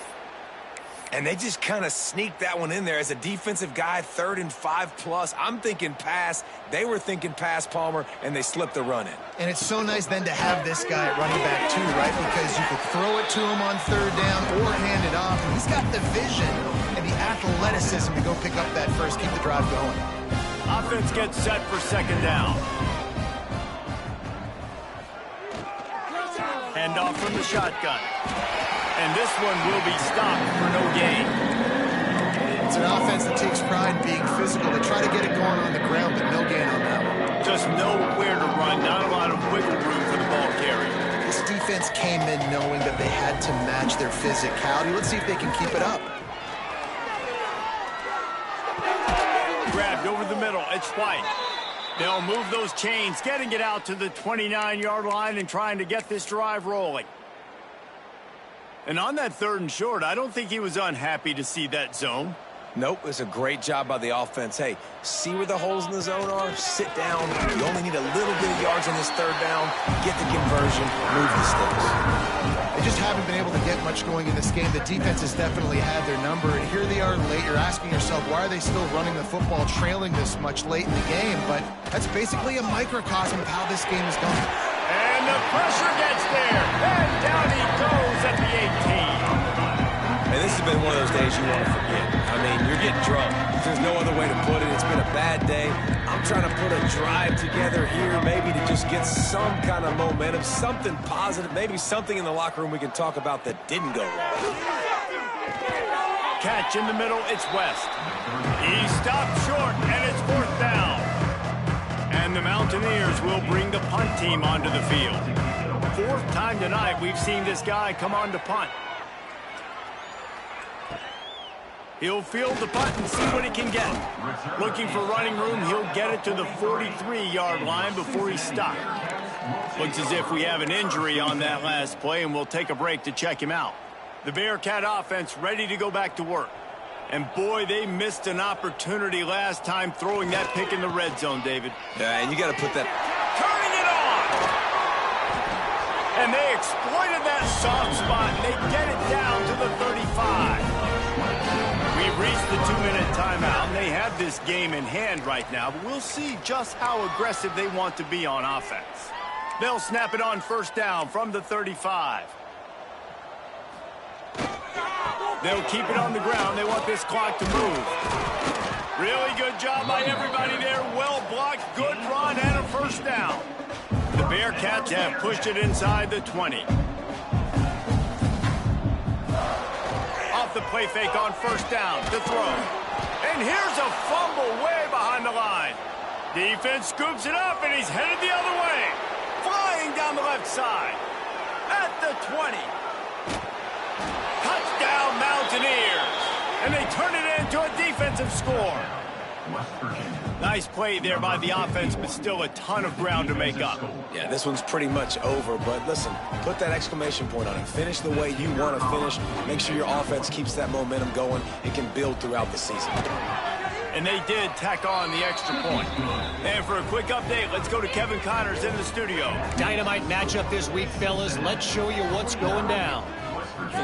And they just kind of sneaked that one in there as a defensive guy, 3rd and 5+. I'm thinking pass. They were thinking pass, Palmer, and they slipped the run in. And it's so nice then to have this guy at running back too, right? Because you could throw it to him on 3rd down or hand it off. And he's got the vision and the athleticism to go pick up that 1st, keep the drive going. Offense gets set for 2nd down. Hand off from the shotgun. And this one will be stopped for no gain. It's an offense that takes pride in being physical. They try to get it going on the ground, but no gain on that one. Just nowhere to run, not a lot of wiggle room for the ball carrier. This defense came in knowing that they had to match their physicality. Let's see if they can keep it up. Grabbed over the middle, it's White. They'll move those chains, getting it out to the 29-yard line and trying to get this drive rolling. And on that 3rd and short, I don't think he was unhappy to see that zone. Nope, it's a great job by the offense. Hey, see where the holes in the zone are? Sit down. You only need a little bit of yards on this 3rd down. Get the conversion. Move the sticks. They just haven't been able to get much going in this game. The defense has definitely had their number, and here they are late. You're asking yourself, why are they still running the football, trailing this much late in the game? But that's basically a microcosm of how this game is going. And the pressure gets there. And down he goes at the 18. And this has been one of those days you want to forget. I mean, you're getting drunk. There's no other way to put it. It's been a bad day. I'm trying to put a drive together here, maybe to just get some kind of momentum, something positive, maybe something in the locker room we can talk about that didn't go wrong. Catch in the middle, it's West. He stopped short, and it's 4th down. And the Mountaineers will bring the punt team onto the field. 4th time tonight we've seen this guy come on to punt. He'll field the punt and see what he can get. Looking for running room, he'll get it to the 43-yard line before he's stopped. Looks as if we have an injury on that last play, and we'll take a break to check him out. The Bearcat offense ready to go back to work. And boy, they missed an opportunity last time throwing that pick in the red zone, David. Yeah, and you got to put that... Turning it on! And they exploited that soft spot, and they get it down to the 35. We've reached the 2-minute timeout, and they have this game in hand right now, but we'll see just how aggressive they want to be on offense. They'll snap it on 1st down from the 35. They'll keep it on the ground. They want this clock to move. Really good job by everybody there. Well blocked, good run, and a first down. The Bearcats have pushed it inside the 20. Off the play fake on first down to throw. And here's a fumble way behind the line. Defense scoops it up, and he's headed the other way. Flying down the left side. At the 20. Touchdown, Mountaineers. And they turn it into a defensive score. Nice play there by the offense, but still a ton of ground to make up. Yeah, this one's pretty much over, but listen, put that exclamation point on it. Finish the way you want to finish. Make sure your offense keeps that momentum going. It can build throughout the season. And they did tack on the extra point. And for a quick update, let's go to Kevin Connors in the studio. Dynamite matchup this week, fellas. Let's show you what's going down.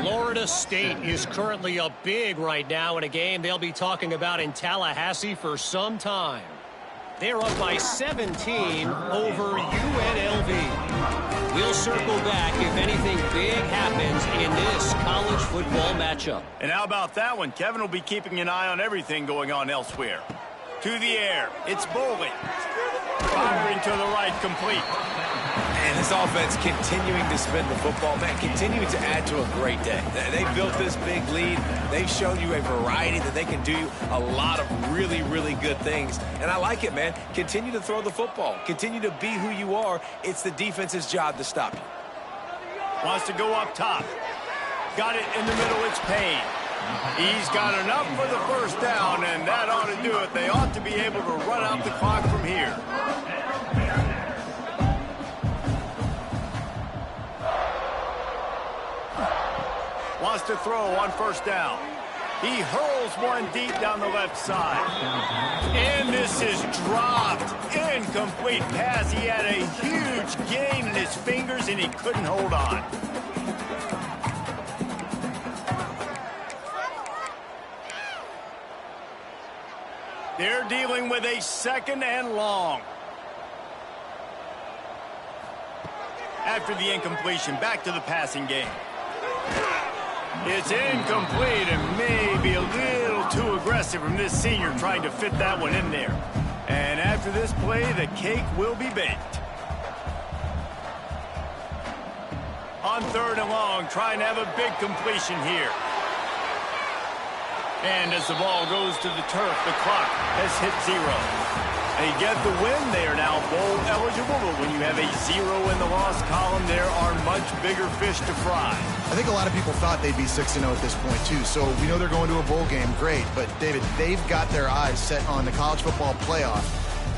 Florida State is currently up big right now in a game they'll be talking about in Tallahassee for some time. They're up by 17 over UNLV. We'll circle back if anything big happens in this college football matchup. And how about that one? Kevin will be keeping an eye on everything going on elsewhere. To the air, it's Bowling. Firing to the right, complete. And this offense continuing to spin the football, man, continuing to add to a great day. They built this big lead. They've shown you a variety that they can do a lot of really, really good things. And I like it, man. Continue to throw the football. Continue to be who you are. It's the defense's job to stop you. Wants to go up top. Got it in the middle, it's Payne. He's got enough for the first down, and that ought to do it. They ought to be able to run out the clock from here. Wants to throw on first down. He hurls one deep down the left side. And this is dropped. Incomplete pass. He had a huge gain in his fingers, and he couldn't hold on. They're dealing with a second and long. After the incompletion, back to the passing game. It's incomplete and maybe a little too aggressive from this senior trying to fit that one in there. And after this play, the cake will be baked. On third and long, trying to have a big completion here. And as the ball goes to the turf, the clock has hit 0. They get the win. They are now bowl eligible, but when you have a 0 in the loss column, there are much bigger fish to fry. I think a lot of people thought they'd be 6-0 at this point, too. So we know they're going to a bowl game. Great. But, David, they've got their eyes set on the college football playoff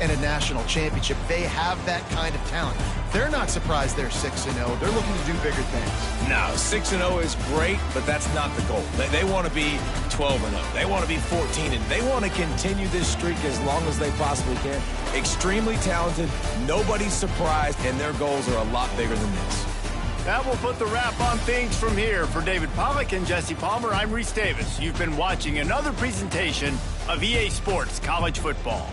and a national championship. They have that kind of talent. They're not surprised they're 6-0. They're looking to do bigger things. No, 6-0 is great, but that's not the goal. They want to be 12-0. They want to be 14-0. They want to continue this streak as long as they possibly can. Extremely talented. Nobody's surprised, and their goals are a lot bigger than this. That will put the wrap on things from here. For David Pollack and Jesse Palmer, I'm Reese Davis. You've been watching another presentation of EA Sports College Football.